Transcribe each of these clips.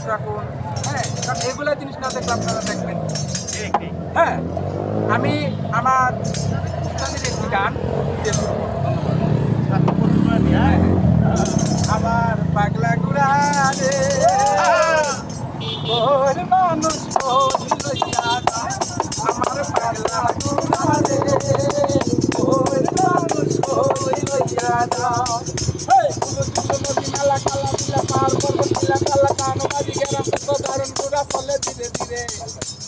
চোখ রাখুন, হ্যাঁ, কারণ এগুলো জিনিস না দেখলে আপনারা দেখবেন। হ্যাঁ, আমি আমার ইসলামের একটি গান দিয়ে শুরু করব। হ্যাঁ, আমার পাগলা গুড়া রে, ওর মানুষ লইয়া যায়, আমার পাগলা গুড়া রে, ওর মানুষ লইয়া যায়। হেই কুলো কুলো বিনালা কালা বিলা পার পর্বত বিলা কালা কানবাজি গেরাম তো দারুণ গুড়া চলে ধীরে ধীরে,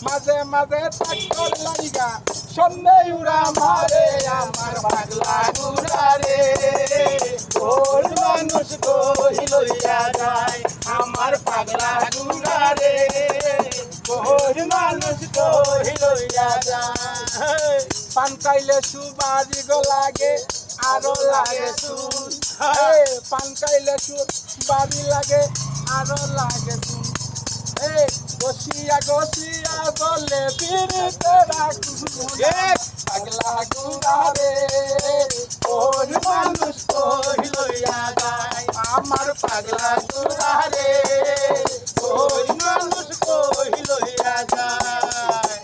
মাঝে মাঝে ট্রাক্টর লাইগা সন্ধ্যে উড়া মারে, আমার পাগলা গুড়া রে, ওর মানুষ লইয়া যায়, আমার পাগলা গুড়া রে, ওর মানুষ লইয়া যায়। পান খাইলে সুবারি গো লাগে, আরো লাগে সুন, পান খাইলে সুবারি লাগে, আরো লাগে সুন। গসিয়া গসিয়া বলে পিরিতে রাখুন, পাগলা গুড়া রে, ওর মানুষ লইয়া যায়, আমার পাগলা গুড়া রে, ওর মানুষ লইয়া যায়।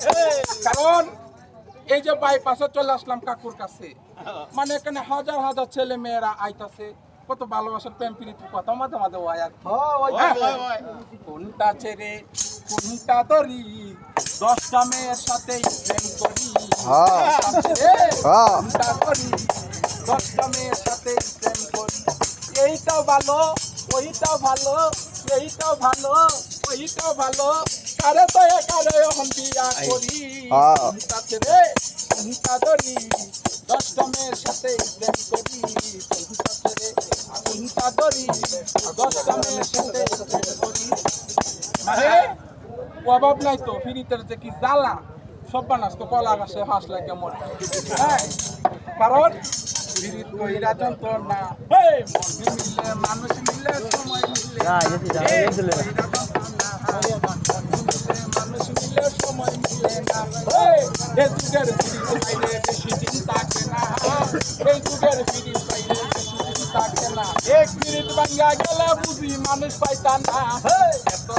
কারণ এই যে বাইপাসে চলে আসলাম কাকুর কাছে, মানে এখানে হাজার হাজার ছেলে মেয়েরা আইতাছে, কত ভালোবাসার প্রেম প্রীতির কথা মাঝে মাঝে হয় আর কোনটা ছেড়ে কোনটা ধরি, 10টা মেয়ের সাথে প্রেম করি, কোনটা ধরি 10টা মেয়ের সাথে প্রেম করি, এইটাও ভালো ওইটাও ভালো, এইটাও ভালো ওইটাও ভালো, কারে তো কারে এখন বিয়া করি, কোনটা ছেড়ে কোনটা ধরি, 10টা মেয়ের সাথে প্রেম করি, কোনটা ছেড়ে কোনটা ধরি, 10টা মেয়ের সাথে প্রেম করি। মানে অভাব নাই তো, ফিরিতের যে কি জ্বালা, সব বানাস তো কলা গাছে হাসলে কেমন, হ্যাঁ, কারণ ফিরিত কইরা যন্ত্রণা, মন মিলে মানুষ মিলে সময় মিলে, মানুষ মিলে সময় মিলে না, এই যুগের ফিরিত পাইলে বেশি দিন থাকে না, এই যুগের ফিরিত পাইলে বেশি দিন থাকে না, এক ফিরিত ভাঙ্গা গেলে বুঝি মানুষ পাইতা না, এত